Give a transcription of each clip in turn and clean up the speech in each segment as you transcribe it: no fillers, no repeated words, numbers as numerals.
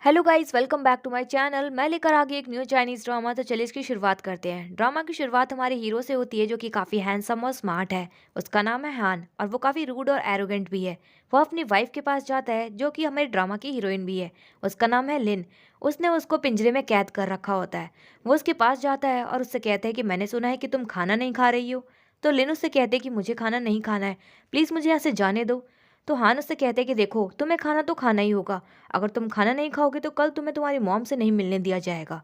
Hello guys, welcome back to my channel. मैं लेकर आ गई एक न्यू चाइनीज ड्रामा। तो चलिए इसकी शुरुआत करते हैं। ड्रामा की शुरुआत हमारे हीरो से होती है जो कि काफ़ी हैंडसम और स्मार्ट है। उसका नाम है हान और वो काफ़ी रूड और एरोगेंट भी है। वो अपनी वाइफ के पास जाता है जो कि हमारे ड्रामा की हीरोइन भी है। उसका नाम है लिन। उसने उसको पिंजरे में कैद कर रखा होता है। वो उसके पास जाता है और उससे कहता है कि मैंने सुना है कि तुम खाना नहीं खा रही हो। तो लिन उससे कहते हैं कि मुझे खाना नहीं खाना है, प्लीज़ मुझे यहाँ से जाने दो। तो हान उससे कहते हैं कि देखो, तुम्हें खाना तो खाना ही होगा। अगर तुम खाना नहीं खाओगे तो कल तुम्हें तुम्हारी मॉम से नहीं मिलने दिया जाएगा।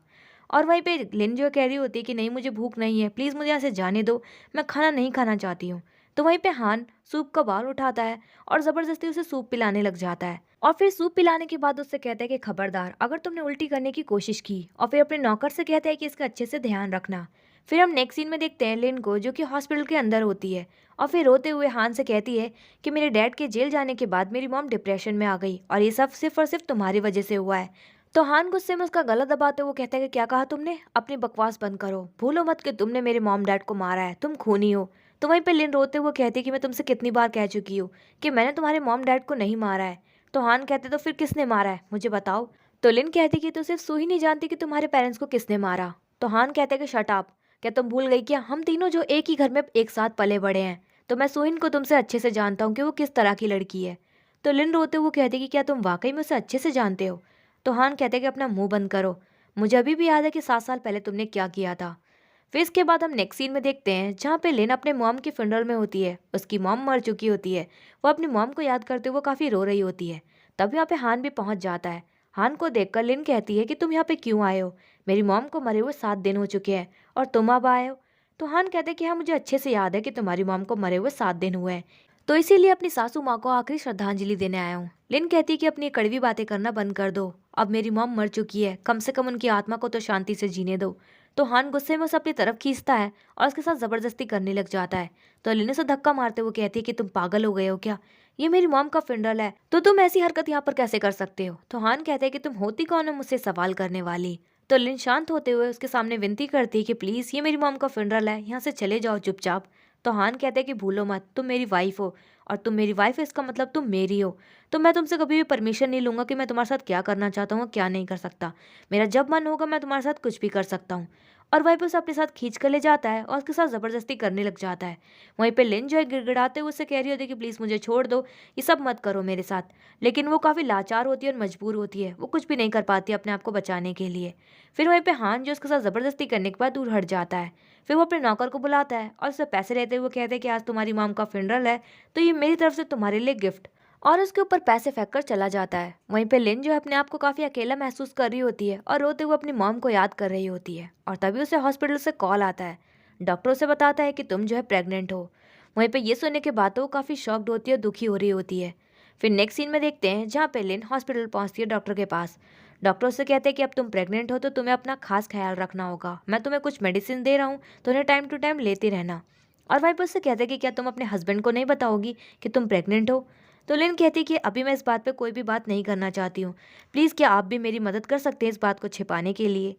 और वहीं पे लिन जो कह रही होती है कि नहीं, मुझे भूख नहीं है, प्लीज़ मुझे यहाँ से जाने दो, मैं खाना नहीं खाना चाहती हूँ। तो वहीं पे हान सूप का बाल उठाता है और ज़बरदस्ती उसे सूप पिलाने लग जाता है। और फिर सूप पिलाने के बाद उससे कहता है कि खबरदार अगर तुमने उल्टी करने की कोशिश की। और फिर अपने नौकर से कहता है कि इसका अच्छे से ध्यान रखना। फिर हम नेक्स्ट सीन में देखते हैं लिन को जो कि हॉस्पिटल के अंदर होती है। और फिर रोते हुए हान से कहती है कि मेरे डैड के जेल जाने के बाद मेरी मॉम डिप्रेशन में आ गई और ये सब सिर्फ और सिर्फ तुम्हारी वजह से हुआ है। तो हान गुस्से में उसका गला दबाते हुए कहता है कि क्या कहा तुमने, अपनी बकवास बंद करो, भूलो मत कि तुमने मेरे मॉम डैड को मारा है, तुम खूनी हो। तो वहीं पे लिन रोते हुए कहती है कि मैं तुमसे कितनी बार कह चुकी हूँ कि मैंने तुम्हारे मॉम डैड को नहीं मारा है। तो हान कहते तो फिर किसने मारा है, मुझे बताओ। तो लिन कहती कि तू सिर्फ सू ही नहीं जानती कि तुम्हारे पेरेंट्स को किसने मारा। तो हान कहते कि शट अप, क्या तुम भूल गई क्या हम तीनों जो एक ही घर में एक साथ पले बड़े हैं। तो मैं सोहिन को तुमसे अच्छे से जानता हूँ कि वो किस तरह की लड़की है। तो लिन रोते हुए कहती कि क्या तुम वाकई में उसे अच्छे से जानते हो। तो हान कहते कि अपना मुंह बंद करो, मुझे अभी भी याद है कि 7 साल पहले तुमने क्या किया था। फिर इसके बाद हम नेक्स्ट सीन में देखते हैं जहाँ पे लिन अपने मॉम की फ्यूनरल में होती है। उसकी मॉम मर चुकी होती है। वो अपनी मॉम को याद करते हुए काफ़ी रो रही होती है। तब यहाँ पे हान भी पहुँच जाता है। हान को देखकर लिन कहती है कि तुम यहाँ पे क्यों आए हो, मेरी मॉम को मरे हुए 7 दिन हो चुके हैं और तुम अब आए हो। तो हान कहते कि हाँ, मुझे अच्छे से याद है कि तुम्हारी मॉम को मरे हुए 7 दिन हुए हैं, तो इसीलिए अपनी सासू माँ को आखिरी श्रद्धांजलि देने आया हूँ। लिन कहती कि अपनी कड़वी बातें करना बंद कर दो, अब मेरी मॉम मर चुकी है, कम से कम उनकी आत्मा को तो शांति से जीने दो। तो हान गुस्से में उसे अपनी तरफ खींचता है और उसके साथ जबरदस्ती करने लग जाता है। तो लिन उसे धक्का मारते हुए कहती है कि तुम पागल हो गए हो क्या, ये मेरी मॉम का फ्यूनरल है तो तुम ऐसी हरकत यहाँ पर कैसे कर सकते हो। तो हान कहते हैं कि तुम होती कौन हो मुझसे सवाल करने वाली। तो लिन शांत होते हुए उसके सामने विनती करती है कि प्लीज़ ये मेरी मॉम का फ्यूनरल है, यहाँ से चले जाओ चुपचाप। तो हान कहते हैं कि भूलो मत, तुम मेरी वाइफ हो और तुम मेरी वाइफ है इसका मतलब तुम मेरी हो। तो मैं तुमसे कभी भी परमिशन नहीं लूंगा कि मैं तुम्हारे साथ क्या करना चाहता हूँ क्या नहीं कर सकता। मेरा जब मन होगा मैं तुम्हारे साथ कुछ भी कर सकता हूँ। और वहीं पे उसे अपने साथ खींच कर ले जाता है और उसके साथ ज़बरदस्ती करने लग जाता है। वहीं पे लिन जो है गिड़गिड़ाते हुए उससे कह रही होती है कि प्लीज़ मुझे छोड़ दो, ये सब मत करो मेरे साथ। लेकिन वो काफ़ी लाचार होती है और मजबूर होती है, वो कुछ भी नहीं कर पाती अपने आप को बचाने के लिए। फिर वहीं पे हान जो उसके साथ ज़बरदस्ती करने के बाद दूर हट जाता है। फिर वो अपने नौकर को बुलाता है और उससे पैसे लेते हुए कहते हैं कि आज तुम्हारी मॉम का फ्यूनरल है तो ये मेरी तरफ से तुम्हारे लिए गिफ्ट। और उसके ऊपर पैसे फेंक कर चला जाता है। वहीं पे लिन जो है अपने आप को काफ़ी अकेला महसूस कर रही होती है और रोते हुए अपनी मॉम को याद कर रही होती है। और तभी उसे हॉस्पिटल से कॉल आता है। डॉक्टर उसे बताता है कि तुम जो है प्रेग्नेंट हो। वहीं पे ये सुनने के बाद तो वो काफ़ी शॉक्ड होती है और दुखी हो रही होती है। फिर नेक्स्ट सीन में देखते हैं जहाँ पे लिन हॉस्पिटल पहुँचती है डॉक्टर के पास। डॉक्टर उससे कहते हैं कि अब तुम प्रेग्नेंट हो तो तुम्हें अपना खास ख्याल रखना होगा, मैं तुम्हें कुछ मेडिसिन दे रहा हूँ तो उन्हें टाइम टू टाइम लेते रहना। और वहीं पर उससे कहते हैं कि क्या तुम अपने हस्बैंड को नहीं बताओगी कि तुम प्रेग्नेंट हो। तो लिन कहती कि अभी मैं इस बात पे कोई भी बात नहीं करना चाहती हूँ, प्लीज़ क्या आप भी मेरी मदद कर सकते हैं इस बात को छिपाने के लिए।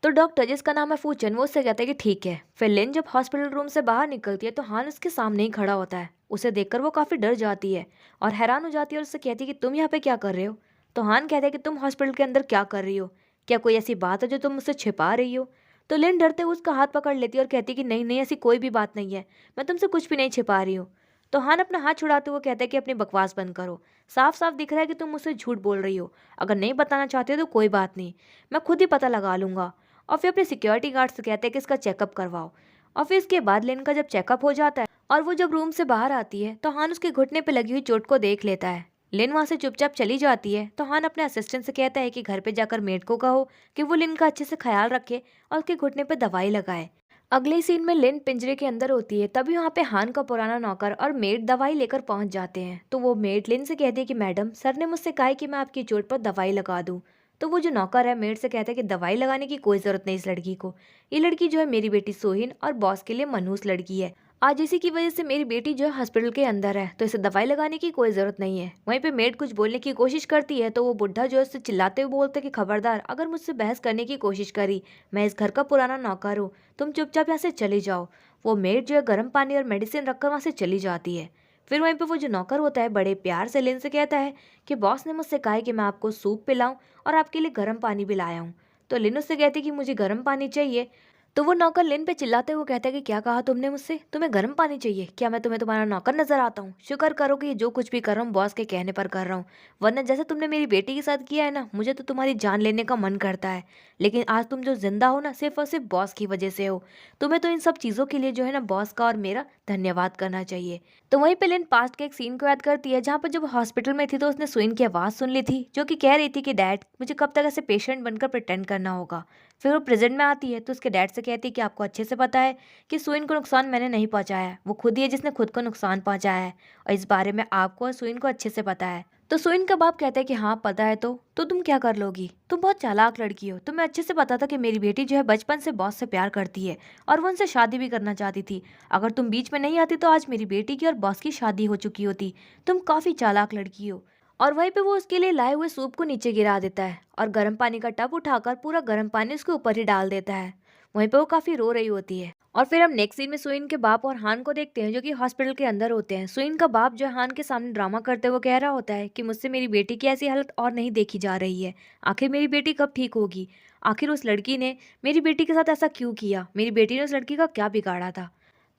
तो डॉक्टर जिसका नाम है फूचन वो उससे कहता है कि ठीक है। फिर लिन जब हॉस्पिटल रूम से बाहर निकलती है तो हान उसके सामने ही खड़ा होता है। उसे देखकर वो काफ़ी डर जाती है और हैरान हो जाती है और उससे कहती है कि तुम यहाँ पे क्या कर रहे हो। तो हान कहता है कि तुम हॉस्पिटल के अंदर क्या कर रही हो, क्या कोई ऐसी बात है जो तुम मुझसे छिपा रही हो। तो लिन डरते हुए उसका हाथ पकड़ लेती है और कहती है कि नहीं नहीं, ऐसी कोई भी बात नहीं है, मैं तुमसे कुछ भी नहीं छिपा रही हूँ। तो हान अपना हाथ छुड़ाते हुए कहता है कि अपनी बकवास बंद करो, साफ साफ दिख रहा है कि तुम मुझसे झूठ बोल रही हो, अगर नहीं बताना चाहते हो तो कोई बात नहीं, मैं खुद ही पता लगा लूंगा। और फिर अपने सिक्योरिटी गार्ड से कहते हैं कि इसका चेकअप करवाओ। और फिर इसके बाद लिन का जब चेकअप हो जाता है और वो जब रूम से बाहर आती है तो हान उसके घुटने पे लगी हुई चोट को देख लेता है। लिन वहां से चुपचाप चली जाती है तो हान अपने असिस्टेंट से कहता है कि घर पे जाकर मेड को कहो कि वो लिन का अच्छे से ख्याल रखे और उसके घुटने पे दवाई लगाए। अगले सीन में लिन पिंजरे के अंदर होती है, तभी वहाँ पे हान का पुराना नौकर और मेड दवाई लेकर पहुंच जाते हैं। तो वो मेड लिन से कहती है कि मैडम, सर ने मुझसे कहा है कि मैं आपकी चोट पर दवाई लगा दूं। तो वो जो नौकर है मेड से कहता है कि दवाई लगाने की कोई ज़रूरत नहीं इस लड़की को, ये लड़की जो है मेरी बेटी सोहिन और बॉस के लिए मनहूस लड़की है, आज इसी की वजह से मेरी बेटी जो है हॉस्पिटल के अंदर है, तो इसे दवाई लगाने की कोई ज़रूरत नहीं है। वहीं पे मेड कुछ बोलने की कोशिश करती है तो वो बुढ़ा जो है उससे चिल्लाते हुए बोलते कि खबरदार अगर मुझसे बहस करने की कोशिश करी, मैं इस घर का पुराना नौकर हूँ, तुम चुपचाप यहाँ से चली जाओ। वो मेड जो है गर्म पानी और मेडिसिन रखकर वहाँ से चली जाती है। फिर वहीं पे वो जो नौकर होता है बड़े प्यार से लिन से कहता है कि बॉस ने मुझसे कहा है कि मैं आपको सूप पिलाऊं और आपके लिए गर्म पानी भी लाया हूँ। तो लिन उससे कहती है कि मुझे गर्म पानी चाहिए। तो वो नौकर लिन पे चिल्लाते हुए कहता है कि क्या कहा तुमने मुझसे, तुम्हें गर्म पानी चाहिए? क्या मैं तुम्हारा नौकर नजर आता हूँ? शुक्र करो कि ये जो कुछ भी कर रहा हूँ बॉस के कहने पर कर रहा हूँ, वरना जैसे तुमने मेरी बेटी के साथ किया है ना, मुझे तो तुम्हारी जान लेने का मन करता है। लेकिन आज तुम जो जिंदा हो ना, सिर्फ और सिर्फ बॉस की वजह से हो। तुम्हें तो इन सब चीजों के लिए जो है ना बॉस का और मेरा धन्यवाद करना चाहिए। तो वहीं पे लिन पास्ट के एक सीन को याद करती है जहाँ पर जब वो हॉस्पिटल में थी तो उसने सुइन की आवाज सुन ली थी जो कि कह रही थी कि डैड मुझे कब तक ऐसे पेशेंट बनकर प्रिटेंड करना होगा। फिर वो प्रेजेंट में आती है तो उसके डैड से कहती है कि आपको अच्छे से पता है कि सुइन को नुकसान मैंने नहीं पहुंचाया है, वो खुद ही है जिसने खुद को नुकसान पहुंचाया है, और इस बारे में आपको और सुइन को अच्छे से पता है। तो सुइन का बाप कहता है कि हाँ पता है, तो तुम क्या कर लोगी? तुम बहुत चालाक लड़की हो, तुम्हें अच्छे से पता था कि मेरी बेटी जो है बचपन से बॉस से प्यार करती है और वो उनसे शादी भी करना चाहती थी। अगर तुम बीच में नहीं आती तो आज मेरी बेटी की और बॉस की शादी हो चुकी होती। तुम काफी चालाक लड़की हो। और वहीं पे वो उसके लिए लाए हुए सूप को नीचे गिरा देता है और गर्म पानी का टब उठाकर पूरा गर्म पानी उसके ऊपर ही डाल देता है। वहीं पे वो काफी रो रही होती है। और फिर हम नेक्स्ट सीन में सुइन के बाप और हान को देखते हैं जो कि हॉस्पिटल के अंदर होते हैं। सुइन का बाप जो है हान के सामने ड्रामा करते हुए कह रहा होता है कि मुझसे मेरी बेटी की ऐसी हालत और नहीं देखी जा रही है। आखिर मेरी बेटी कब ठीक होगी? आखिर उस लड़की ने मेरी बेटी के साथ ऐसा क्यों किया? मेरी बेटी ने उस लड़की का क्या बिगाड़ा था?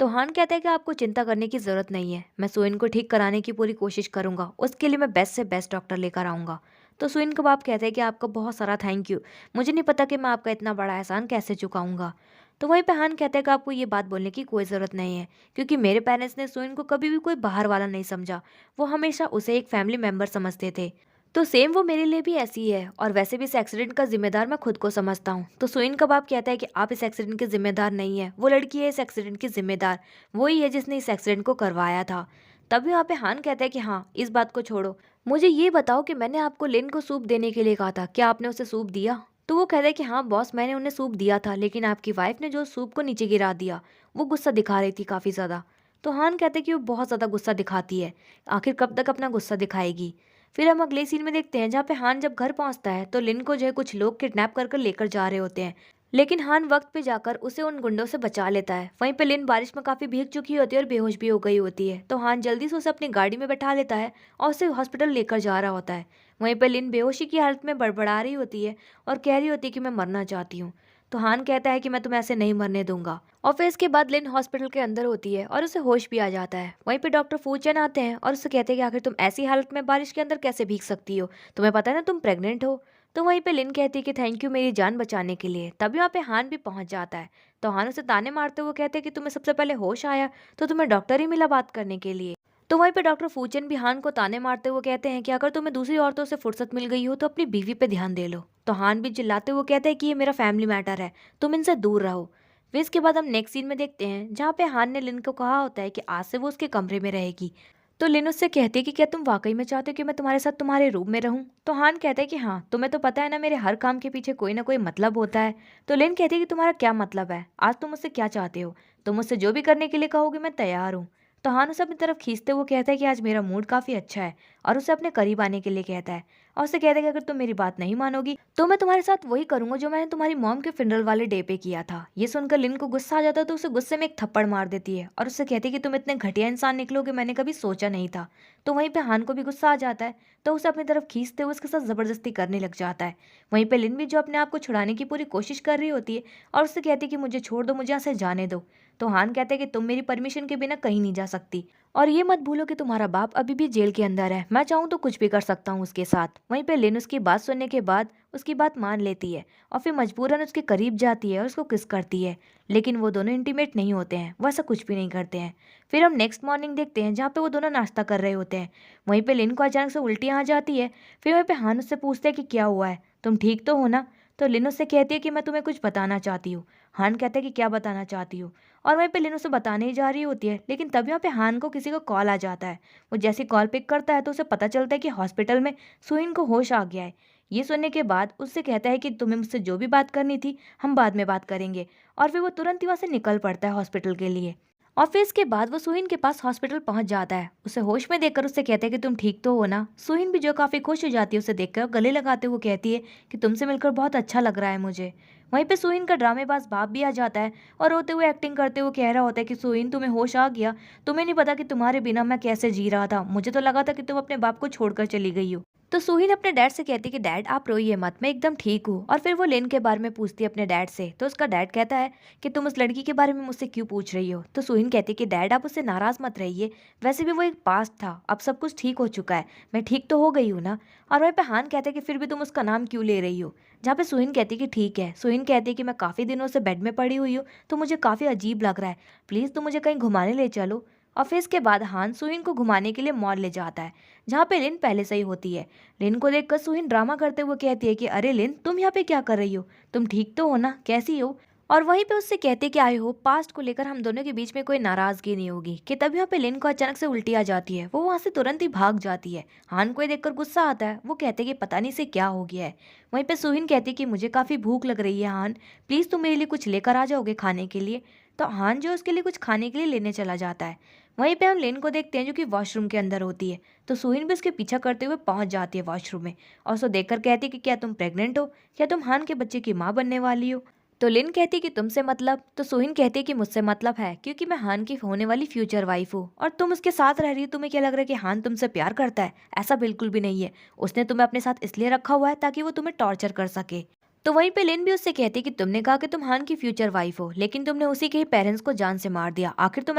तो हान कहता है कि आपको चिंता करने की जरूरत नहीं है, मैं सुइन को ठीक कराने की पूरी कोशिश करूंगा, उसके लिए मैं बेस्ट से बेस्ट डॉक्टर लेकर आऊंगा। तो सुइन का बाप कहता है कि आपका बहुत सारा थैंक यू, मुझे नहीं पता कि मैं आपका इतना बड़ा एहसान कैसे चुकाऊंगा। तो वहीं पे हान कहता है कि आपको ये बात बोलने की कोई ज़रूरत नहीं है, क्योंकि मेरे पेरेंट्स ने सुइन को कभी भी कोई बाहर वाला नहीं समझा, वो हमेशा उसे एक फैमिली मेंबर समझते थे। तो सेम वो मेरे लिए भी ऐसी ही है, और वैसे भी इस एक्सीडेंट का जिम्मेदार मैं खुद को समझता हूँ। तो सुइन का बाप कहता है कि आप इस एक्सीडेंट के जिम्मेदार नहीं है, वो लड़की है इस एक्सीडेंट की जिम्मेदार, वही है जिसने इस एक्सीडेंट को करवाया था। तभी वहाँ पे हान कहता है कि हाँ इस बात को छोड़ो, मुझे ये बताओ कि मैंने आपको लिन को सूप देने के लिए कहा था, क्या आपने उसे सूप दिया? तो वो कहता है कि हाँ बॉस मैंने उन्हें सूप दिया था, लेकिन आपकी वाइफ ने जो सूप को नीचे गिरा दिया, वो गुस्सा दिखा रही थी काफ़ी ज़्यादा। तो हान कहते हैं कि वो बहुत ज़्यादा गुस्सा दिखाती है, आखिर कब तक अपना गुस्सा दिखाएगी। फिर हम अगले सीन में देखते हैं जहाँ पे हान जब घर पहुंचता है तो लिन को जो है कुछ लोग किडनैप कर कर लेकर जा रहे होते हैं, लेकिन हान वक्त पे जाकर उसे उन गुंडों से बचा लेता है। वहीं पे लिन बारिश में काफी भीग चुकी होती है और बेहोश भी हो गई होती है, तो हान जल्दी से उसे अपनी गाड़ी में बैठा लेता है और उसे हॉस्पिटल लेकर जा रहा होता है। वहीं पे लिन बेहोशी की हालत में बड़बड़ा रही होती है और कह रही होती है कि मैं मरना चाहती हूँ। तो हान कहता है कि मैं तुम्हें ऐसे नहीं मरने दूंगा। और फिर इसके बाद लिन हॉस्पिटल के अंदर होती है और उसे होश भी आ जाता है। वहीं पे डॉक्टर फूचन आते हैं और उससे कहते हैं कि आखिर तुम ऐसी हालत में बारिश के अंदर कैसे भीग सकती हो, तुम्हें पता है ना तुम प्रेग्नेंट हो। तो वहीं पे लिन कहती है कि थैंक यू मेरी जान बचाने के लिए। तभी वहाँ पे हान भी पहुंच जाता है। तो हान उसे ताने मारते हुए कहते हैं कि तुम्हें सबसे पहले होश आया तो तुम्हें डॉक्टर ही मिला बात करने के लिए। तो वहीं पे डॉक्टर फूचन भी हान को ताने मारते हुए कहते हैं कि अगर तुम्हें दूसरी औरतों से फुर्सत मिल गई हो तो अपनी बीवी पे ध्यान दे लो। तो हान भी चिल्लाते हुए कहते हैं कि ये मेरा फैमिली मैटर है, तुम इनसे दूर रहो। फिर इसके बाद हम नेक्स्ट सीन में देखते हैं जहाँ पे हान ने लिन को कहा होता है कि आज से वो उसके कमरे में रहेगी। तो लिन उससे कहती है कि क्या तुम वाकई में चाहते हो कि मैं तुम्हारे साथ तुम्हारे रूम में रहूं? तो हान कहता है कि हाँ, तुम्हें तो पता है ना मेरे हर काम के पीछे कोई ना कोई मतलब होता है। तो लिन कहती है कि तुम्हारा क्या मतलब है, आज तुम मुझसे क्या चाहते हो? तुम मुझसे जो भी करने के लिए कहोगे मैं तैयार हूँ। तो हान उसे अपनी तरफ खींचते हुए कहता है कि आज मेरा मूड काफी अच्छा है, और उसे अपने करीब आने के लिए कहता है और उसे कहता है कि अगर तुम मेरी बात नहीं मानोगी तो मैं तुम्हारे साथ वही करूंगा जो मैंने तुम्हारी मॉम के फिनरल वाले डे पे किया था। ये सुनकर लिन को गुस्सा आ जाता है तो उसे गुस्से में एक थप्पड़ मार देती है और उससे कहती है कि तुम इतने घटिया इंसान निकलोगे मैंने कभी सोचा नहीं था। तो वहीं पे हान को भी गुस्सा आ जाता है, तो उसे अपनी तरफ खींचते हुए उसके साथ जबरदस्ती करने लग जाता है। वहीं पे लिन भी जो अपने आप को छुड़ाने की पूरी कोशिश कर रही होती है और उससे कहती है कि मुझे छोड़ दो, मुझे यहाँ से जाने दो। तो हान कहते हैं कि तुम मेरी परमिशन के बिना कहीं नहीं जा सकती, और ये मत भूलो कि तुम्हारा बाप अभी भी जेल के अंदर है, मैं चाहूँ तो कुछ भी कर सकता हूँ उसके साथ। वहीं पे लिन उसकी बात सुनने के बाद उसकी बात मान लेती है और फिर मजबूरन उसके करीब जाती है और उसको किस करती है, लेकिन वो दोनों इंटीमेट नहीं होते हैं, वो ऐसा कुछ भी नहीं करते हैं। फिर हम नेक्स्ट मॉर्निंग देखते हैं जहाँ पे वो दोनों नाश्ता कर रहे होते हैं। वहीं पे लिन को अचानक से उल्टियाँ आ जाती है। फिर वहीं पे हान उससे पूछते हैं कि क्या हुआ है, तुम ठीक तो हो ना? तो लिन उससे कहती है कि मैं तुम्हें कुछ बताना चाहती हूँ। हान कहते हैं कि क्या बताना चाहती हो? और वहीं पे लिन उसे बताने ही जा रही होती है, लेकिन तभी वहाँ पे हान को किसी का कॉल आ जाता है। वो जैसे कॉल पिक करता है तो उसे पता चलता है कि हॉस्पिटल में सुइन को होश आ गया है। ये सुनने के बाद उससे कहता है कि तुम्हें मुझसे जो भी बात करनी थी हम बाद में बात करेंगे, और फिर वो तुरंत ही वहाँ से निकल पड़ता है हॉस्पिटल के लिए। और फिर इसके बाद वो सुहीन के पास हॉस्पिटल पहुंच जाता है। उसे होश में देखकर उससे कहते हैं कि तुम ठीक तो हो ना? सुहीन भी जो काफी खुश हो जाती है उसे देखकर, गले लगाते हुए कहती है कि तुमसे मिलकर बहुत अच्छा लग रहा है मुझे। वहीं पे सुहीन का ड्रामेबाज बाप भी आ जाता है और रोते हुए एक्टिंग करते हुए कह रहा होता है कि सुहीन तुम्हें होश आ गया, तुम्हें नहीं पता कि तुम्हारे बिना मैं कैसे जी रहा था, मुझे तो लगा था कि तुम अपने बाप को छोड़कर चली गई हो। तो सुहीन अपने डैड से कहती कि डैड आप रोइए मत, मैं एकदम ठीक हूँ। और फिर वो लिन के बारे में पूछती है अपने डैड से, तो उसका डैड कहता है कि तुम उस लड़की के बारे में मुझसे क्यों पूछ रही हो। तो सुहीन कहती कि डैड आप उससे नाराज मत रहिए, वैसे भी वो एक पास्ट था, अब सब कुछ ठीक हो चुका है, मैं ठीक तो हो गई हूँ ना। और वहीं पे हान कहते कि फिर भी तुम उसका नाम क्यों ले रही हो। जहाँ पे सुहीन कहती कि ठीक है। सुहीन कहती कि मैं काफ़ी दिनों से बेड में पड़ी हुई हूँ, तो मुझे काफ़ी अजीब लग रहा है, प्लीज़ तुम मुझे कहीं घुमाने ले चलो। और फिर इसके बाद हान सुहीन को घुमाने के लिए मॉल ले जाता है, जहाँ पे लिन पहले से ही होती है। लिन को देखकर सुहीन ड्रामा करते हुए कहती है कि अरे लिन तुम यहाँ पे क्या कर रही हो, तुम ठीक तो हो ना, कैसी हो। और वहीं पे उससे कहते कि आई होप पास्ट को लेकर हम दोनों के बीच में कोई नाराजगी नहीं होगी। कि तब यहाँ पे लिन को अचानक से उल्टी आ जाती है, वो वहां से तुरंत ही भाग जाती है। हान को ये देखकर गुस्सा आता है, वो कहते कि पता नहीं से क्या हो गया है। वहीं पे सुहीन कहती कि मुझे काफी भूख लग रही है हान, प्लीज तुम मेरे लिए कुछ लेकर आ जाओगे खाने के लिए। तो हान जो उसके लिए कुछ खाने के लिए लेने चला जाता है। वहीं पे हम लिन को देखते हैं जो कि वॉशरूम के अंदर होती है। तो सुहीन भी उसके पीछा करते हुए पहुंच जाती है वॉशरूम में, और उसको देखकर कहती कि क्या तुम प्रेग्नेंट हो, क्या तुम हान के बच्चे की माँ बनने वाली हो। तो लिन कहती कि तुमसे मतलब, तो सुहीन कहती कि मुझसे मतलब है क्योंकि मैं हान की होने वाली फ्यूचर वाइफ हूँ, और तुम उसके साथ रह रही हो, तुम्हें क्या लग रहा है कि हान तुमसे प्यार करता है। ऐसा बिल्कुल भी नहीं है, उसने तुम्हें अपने साथ इसलिए रखा हुआ है ताकि वो तुम्हें टॉर्चर कर सके। तो वहीं पे लिन भी उससे कहती कि तुमने कहा कि तुम हान की फ्यूचर वाइफ हो, लेकिन तुमने उसी के ही पेरेंट्स को जान से मार दिया, आखिर तुम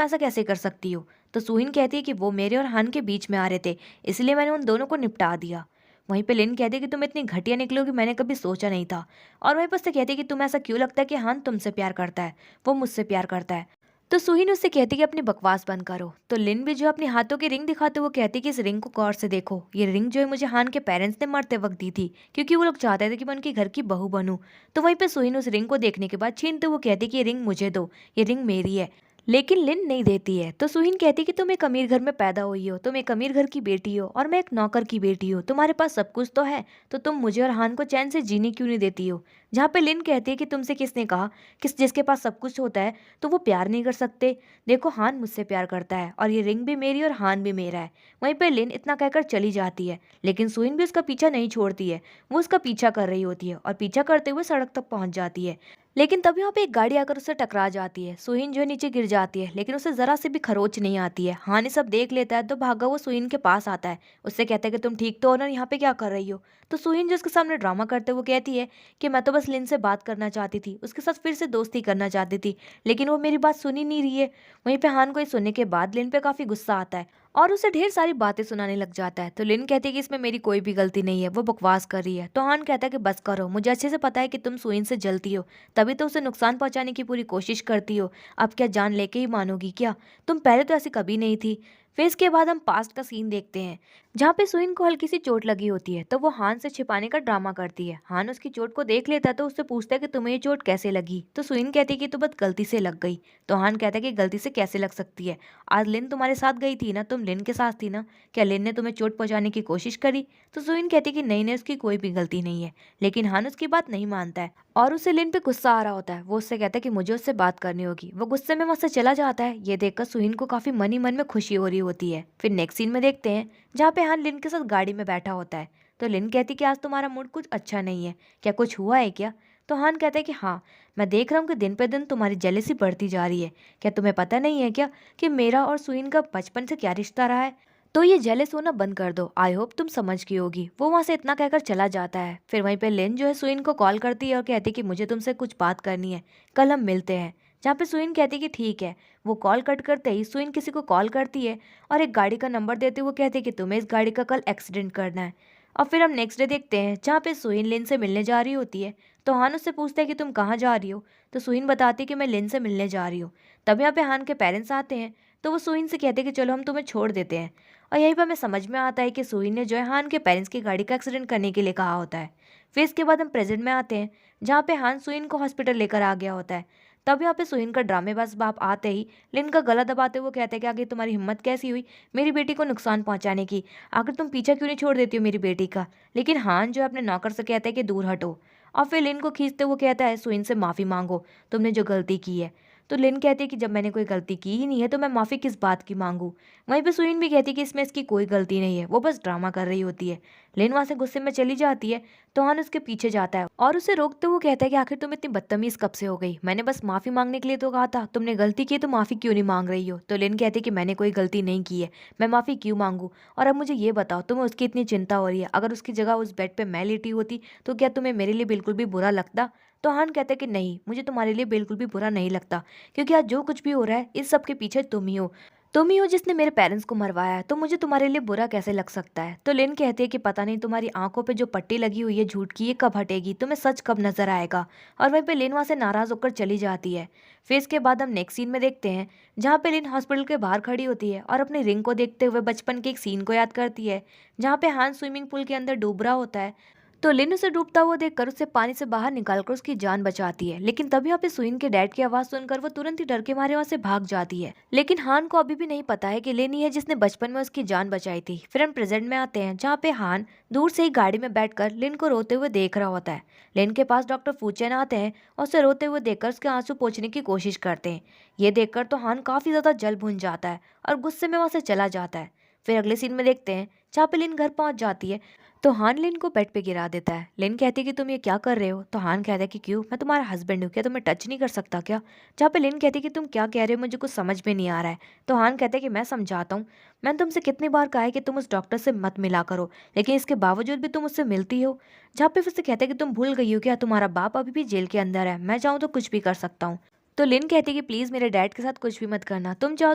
ऐसा कैसे कर सकती हो। तो सुहीन कहती है कि वो मेरे और हान के बीच में आ रहे थे, इसलिए मैंने उन दोनों को निपटा दिया। वहीं पे लिन कहती है कि तुम इतनी घटिया निकलोगी मैंने कभी सोचा नहीं था। और वहीं पर उससे कहती है कि तुम्हें ऐसा क्यों लगता है कि हान तुमसे प्यार करता है, वो मुझसे प्यार करता है। तो सुहीन उससे कहती कि अपनी बकवास बंद करो। तो लिन भी जो अपने हाथों की रिंग दिखाते हुए कहती कि इस रिंग को गौर से देखो, ये रिंग जो है मुझे हान के पेरेंट्स ने मरते वक्त दी थी, क्योंकि वो लोग चाहते थे कि मैं उनके घर की बहू बनूं। तो वहीं पे सुहीन उस रिंग को देखने के बाद छीनते हुए कहती कि ये रिंग मुझे दो, ये रिंग मेरी है। लेकिन लिन नहीं देती है। तो सुहीन कहती कि तुम एक अमीर घर में पैदा हुई हो, तुम एक अमीर घर की बेटी हो, और मैं एक नौकर की बेटी हूँ, तुम्हारे पास सब कुछ तो है, तो तुम मुझे और हान को चैन से जीने क्यों नहीं देती हो। जहाँ पे लिन कहती है कि तुमसे किसने कहा, जिसके पास सब कुछ होता है तो वो प्यार नहीं कर सकते। देखो हान मुझसे प्यार करता है, और ये रिंग भी मेरी और हान भी मेरा है। वहीं पे लिन इतना कहकर चली जाती है, लेकिन सुहीन भी उसका पीछा नहीं छोड़ती है। वो उसका पीछा कर रही होती है, और पीछा करते हुए सड़क तक पहुंच जाती है। लेकिन तभी वहाँ पे एक गाड़ी आकर उससे टकरा जाती है। सुहीन जो है नीचे गिर जाती है, लेकिन उसे जरा से भी खरोच नहीं आती है। हान ये सब देख लेता है तो भागा वो सुहीन के पास आता है, उससे कहता है कि तुम ठीक तो हो ना, यहाँ पे क्या कर रही हो। तो सुहीन जो उसके सामने ड्रामा करते हुए कहती है कि मैं तो बस लिन से बात करना चाहती थी, उसके साथ फिर से दोस्ती करना चाहती थी, लेकिन वो मेरी बात सुन ही नहीं रही है। वहीं पे हान को ये सुनने के बाद लिन पे काफी गुस्सा आता है, और उसे ढेर सारी बातें सुनाने लग जाता है। तो लिन कहती है कि इसमें मेरी कोई भी गलती नहीं है, वो बकवास कर रही है। तो हान कहता है कि बस करो, मुझे अच्छे से पता है कि तुम सुहीन से जलती हो, तभी तो उसे नुकसान पहुंचाने की पूरी कोशिश करती हो। अब क्या जान लेके ही मानोगी क्या, तुम पहले तो ऐसी कभी नहीं थी। फिर इसके बाद हम पास्ट का सीन देखते हैं, जहाँ पे सुहीन को हल्की सी चोट लगी होती है, तो वो हान से छिपाने का ड्रामा करती है। हान उसकी चोट को देख लेता है, तो उससे पूछता है कि तुम्हें ये चोट कैसे लगी। तो सुहीन कहती है कि तो बस गलती से लग गई। तो हान कहता है कि गलती से कैसे लग सकती है, आज लिन तुम्हारे साथ गई थी ना, तुम लिन के साथ थी ना, क्या लिन ने तुम्हें चोट पहुंचाने की कोशिश करी। तो सुहीन कहती है कि नहीं नहीं, उसकी कोई भी गलती नहीं है। लेकिन हान उसकी बात नहीं मानता है, और उसे लिन पे गुस्सा आ रहा होता है। वो उससे कहता है कि मुझे उससे बात करनी होगी। वो गुस्से में वहां से चला जाता है। ये देखकर सुहीन को काफी मन ही मन में खुशी हो रही होती है। फिर नेक्स्ट सीन में देखते हैं, जहाँ पे हान लिन के साथ गाड़ी में बैठा होता है। तो लिन कहती कि आज तुम्हारा मूड कुछ अच्छा नहीं है, क्या कुछ हुआ है क्या। तो हान कहता है कि हाँ, मैं देख रहा हूँ कि दिन पे दिन तुम्हारी जेलसी बढ़ती जा रही है। क्या तुम्हें पता नहीं है क्या कि मेरा और सुहीन का बचपन से क्या रिश्ता रहा है। तो ये जेलस होना बंद कर दो, आई होप तुम समझ गई होगी। वो वहां से इतना कहकर चला जाता है। फिर वहीं पे लिन जो है सुइन को कॉल करती है और कहती है कि मुझे तुमसे कुछ बात करनी है, कल हम मिलते हैं। जहाँ पे सुइन कहती है कि ठीक है। वो कॉल कट करते ही सुइन किसी को कॉल करती है और एक गाड़ी का नंबर देते हुए कहती है कि तुम्हें इस गाड़ी का कल एक्सीडेंट करना है। और फिर हम नेक्स्ट डे देखते हैं, जहाँ पे सुइन लिन से मिलने जा रही होती है। तो हान उससे पूछता है कि तुम कहाँ जा रही हो। तो सुइन बताती है कि मैं लिन से मिलने जा रही हूँ। तब यहाँ पे हान के पेरेंट्स आते हैं, तो वो सुइन से कहते हैं कि चलो हम तुम्हें छोड़ देते हैं। और यहीं पर हमें समझ में आता है कि सुहीन ने जो है हान के पेरेंट्स की गाड़ी का एक्सीडेंट करने के लिए कहा होता है। फिर इसके बाद हम प्रेजेंट में आते हैं, जहाँ पे हान सुहीन को हॉस्पिटल लेकर आ गया होता है। तब यहाँ पे सुहीन का ड्रामेबाज बाप आते ही लिन का गला दबाते हुए कहते हैं कि आगे तुम्हारी हिम्मत कैसी हुई मेरी बेटी को नुकसान पहुंचाने की, आखिर तुम पीछा क्यों नहीं छोड़ देती हो मेरी बेटी का। लेकिन हान जो है अपने नौकर से कहता है कि दूर हटो। और फिर लिन को खींचते हुए कहता है सुहीन से माफ़ी मांगो, तुमने जो गलती की है। तो लिन कहती है कि जब मैंने कोई गलती की ही नहीं है तो मैं माफ़ी किस बात की मांगू। वहीं पे सुइन भी कहती है कि इसमें इसकी कोई गलती नहीं है, वो बस ड्रामा कर रही होती है। लिन वहाँ से गुस्से में चली जाती है। तो हान उसके पीछे जाता है और उसे रोकते हुए कहता है कि आखिर तुम इतनी बदतमीज कब से हो गई? मैंने बस माफी मांगने के लिए तो कहा था, तुमने गलती की तो माफी क्यों नहीं मांग रही हो? तो लिन कहती है कि मैंने कोई गलती नहीं की है, मैं माफी क्यों मांगू? और अब मुझे ये बताओ, तुम्हें उसकी इतनी चिंता हो रही है, अगर उसकी जगह उस बेड पे मैं लेटी होती तो क्या तुम्हें मेरे लिए बिल्कुल भी बुरा लगता? तो हान कहते हैं कि नहीं, मुझे तुम्हारे लिए बिल्कुल भी बुरा नहीं लगता, क्योंकि आज जो कुछ भी हो रहा है इस सब के पीछे तुम ही हो जिसने मेरे पेरेंट्स को मरवाया है, तो मुझे तुम्हारे लिए बुरा कैसे लग सकता है? तो लिन कहती है कि पता नहीं तुम्हारी आंखों पे जो पट्टी लगी हुई है झूठ की, ये कब हटेगी, तुम्हें सच कब नजर आएगा? और वहीं पे लिन वहां से नाराज होकर चली जाती है। फिर इसके बाद हम नेक्स्ट सीन में देखते हैं, जहाँ पे लिन हॉस्पिटल के बाहर खड़ी होती है और अपनी रिंग को देखते हुए बचपन के एक सीन को याद करती है, जहाँ पे हान स्विमिंग पूल के अंदर डूब रहा होता है। तो लिन उसे डूबता हुआ देखकर उसे पानी से बाहर निकालकर उसकी जान बचाती है, लेकिन तभी यहाँ पे सुइन के डैड की आवाज सुनकर वो तुरंत ही डर के मारे वहां से भाग जाती है। लेकिन हान को अभी भी नहीं पता है कि लिन ही है जिसने बचपन में उसकी जान बचाई थी। फिर हम प्रेजेंट में आते हैं, जहाँ पे हान दूर से ही गाड़ी में बैठकर लिन को रोते हुए देख रहा होता है। लिन के पास डॉक्टर फूचेन आते हैं और उसे रोते हुए देखकर उसके आंसू पोंछने की कोशिश करते हैं। ये देखकर तो हान काफी ज्यादा जल भुन जाता है और गुस्से में वहां से चला जाता है। फिर अगले सीन में देखते हैं, जहाँ पे लिन घर पहुंच जाती है, तो हान लिन को बेड पे गिरा देता है। लिन कहती है कि तुम ये क्या कर रहे हो? तो हान कहता है कि क्यों, मैं तुम्हारा हस्बैंड हूँ, क्या तुम्हें टच नहीं कर सकता क्या? जहाँ पे लिन कहती है कि तुम क्या कह रहे हो, मुझे कुछ समझ में नहीं आ रहा है। तो हान कहता है कि मैं समझाता हूँ, मैंने तुमसे कितनी बार कहा है कि तुम उस डॉक्टर से मत मिला करो, लेकिन इसके बावजूद भी तुम उससे मिलती हो। जहाँ पे फिर से कहता है कि तुम भूल गई हो क्या, तुम्हारा बाप अभी भी जेल के अंदर है, मैं चाहूँ तो कुछ भी कर सकता हूँ। तो लिन कहती है कि प्लीज मेरे डैड के साथ कुछ भी मत करना, तुम चाहो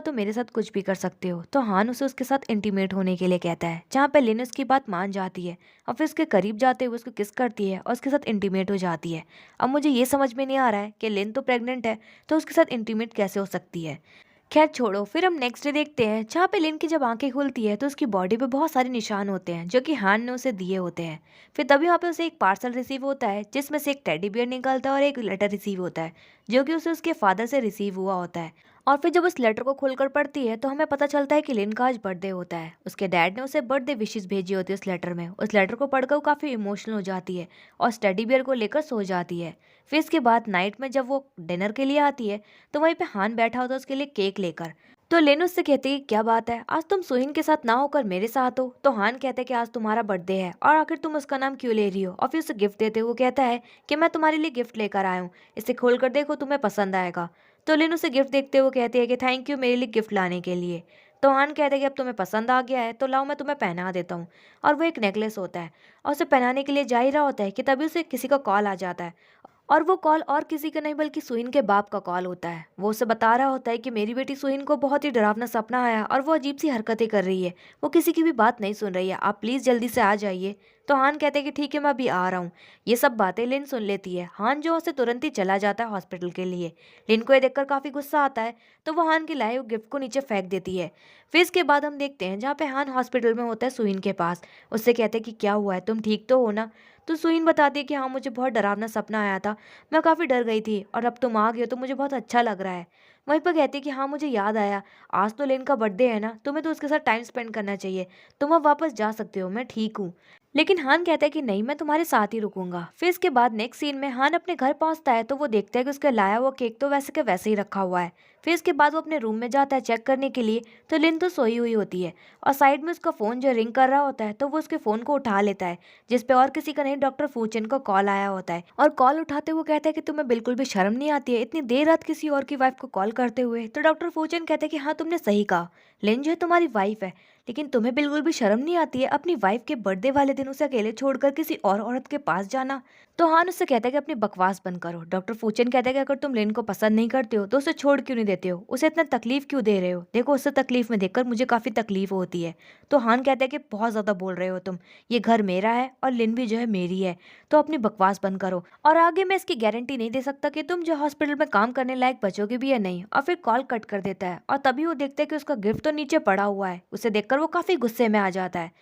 तो मेरे साथ कुछ भी कर सकते हो। तो हान उसे उसके साथ इंटीमेट होने के लिए कहता है, जहाँ पे लिन उसकी बात मान जाती है और फिर उसके करीब जाते हुए उसको किस करती है और उसके साथ इंटीमेट हो जाती है। अब मुझे ये समझ में नहीं आ रहा है कि लिन तो प्रेग्नेंट है, तो उसके साथ इंटीमेट कैसे हो सकती है। खैर छोड़ो, फिर हम नेक्स्ट डे देखते हैं, जहाँ पे लिन की जब आंखें खुलती है तो उसकी बॉडी पे बहुत सारे निशान होते हैं जो कि हान ने उसे दिए होते हैं। फिर तभी वहाँ पे उसे एक पार्सल रिसीव होता है, जिसमें से एक टेडी बियर निकलता है और एक लेटर रिसीव होता है, जो कि उसे उसके फादर से रिसीव हुआ होता है। और फिर जब उस लेटर को खोलकर पढ़ती है तो हमें पता चलता है कि लिन का आज बर्थडे होता है। उसके डैड ने उसे बर्थडे विशेस भेजी होती है उस लेटर में। उस लेटर को पढ़कर वो काफी इमोशनल हो जाती है और उस टेडी बियर को लेकर सो जाती है। फिर इसके बाद नाइट में जब वो डिनर के लिए आती है, तो वहीं पे हान बैठा होता है उसके लिए केक लेकर। तो लेन उससे कहती है कि क्या बात है, आज तुम सुहिन के साथ ना होकर मेरे साथ हो? तो हान कहता है कि आज तुम्हारा बर्थडे है और आखिर तुम उसका नाम क्यों ले रही हो? और फिर उसे गिफ्ट देते हुए कहता है कि मैं तुम्हारे लिए गिफ्ट लेकर आया हूँ, इसे खोलकर देखो, तुम्हें पसंद आएगा। तो लिन उसे गिफ्ट देखते हुए कहती है कि थैंक यू मेरे लिए गिफ्ट लाने के लिए। तो हान कहता है कि अब तुम्हें पसंद आ गया है तो लाओ मैं तुम्हें पहना देता हूँ। और वो एक नेकलेस होता है और उसे पहनाने के लिए जा ही रहा होता है कि तभी उसे किसी का कॉल आ जाता है। और वो कॉल और किसी का नहीं बल्कि सुहिन के बाप का कॉल होता है। वो उसे बता रहा होता है कि मेरी बेटी सुहिन को बहुत ही डरावना सपना आया और वो अजीब सी हरकतें कर रही है, वो किसी की भी बात नहीं सुन रही है, आप प्लीज जल्दी से आ जाइए। तो हान कहते हैं कि ठीक है, मैं अभी आ रहा हूँ। ये सब बातें लिन सुन लेती है। हान जो उसे तुरंत ही चला जाता है हॉस्पिटल के लिए। लिन को ये देखकर काफी गुस्सा आता है, तो वो हान के लाए हुए गिफ्ट को नीचे फेंक देती है। फिर इसके बाद हम देखते हैं, जहाँ पे हान हॉस्पिटल में होता है सुहिन के पास। उससे कहते हैं कि क्या हुआ है, तुम ठीक तो हो ना? तो सुइन बताती है कि हाँ, मुझे बहुत डरावना सपना आया था, मैं काफ़ी डर गई थी और अब तुम आ गए हो तो मुझे बहुत अच्छा लग रहा है। वहीं पर कहती है कि हाँ, मुझे याद आया, आज तो लेन का बर्थडे है ना, तुम्हें तो उसके साथ टाइम स्पेंड करना चाहिए, तुम अब वापस जा सकते हो, मैं ठीक हूँ। लेकिन हान कहता है कि नहीं, मैं तुम्हारे साथ ही रुकूंगा। फिर इसके बाद नेक्स्ट सीन में हान अपने घर पहुंचता है तो वो देखता है कि उसका लाया हुआ केक तो वैसे के वैसे ही रखा हुआ है। फिर इसके बाद वो अपने रूम में जाता है चेक करने के लिए, तो लिन तो सोई हुई होती है और साइड में उसका फोन जो रिंग कर रहा होता है, तो वो उसके फोन को उठा लेता है, जिसपे और किसी का नहीं डॉक्टर फूचन का कॉल आया होता है। और कॉल उठाते हुए कहता है कि तुम्हें बिल्कुल भी शर्म नहीं आती है इतनी देर रात किसी और की वाइफ को कॉल करते हुए? तो डॉक्टर फूचन कहते हैं कि हाँ, तुमने सही कहा, लिन जो है तुम्हारी वाइफ है, लेकिन तुम्हें बिल्कुल भी शर्म नहीं आती है अपनी वाइफ के बर्थडे वाले दिन उसे अकेले छोड़कर किसी और औरत के पास जाना? तो हान उससे कहता है कि अपनी बकवास बंद करो। डॉक्टर फूचन कहता है कि अगर तुम लिन को पसंद नहीं करते हो तो उसे छोड़ क्यों नहीं देते हो, उसे इतना तकलीफ क्यों दे रहे हो? देखो, उसे तकलीफ में देखकर मुझे काफी तकलीफ होती है। तो हान कहता है कि बहुत ज्यादा बोल रहे हो तुम, ये घर मेरा है और लिन भी जो है मेरी है, तो अपनी बकवास बंद करो। और आगे मैं इसकी गारंटी नहीं दे सकता कि तुम जो हॉस्पिटल में काम करने लायक बचोगे भी या नहीं। और फिर कॉल कट कर देता है और तभी वो देखता है कि उसका गिफ्ट तो नीचे पड़ा हुआ है। उसे देखकर वो काफी गुस्से में आ जाता है।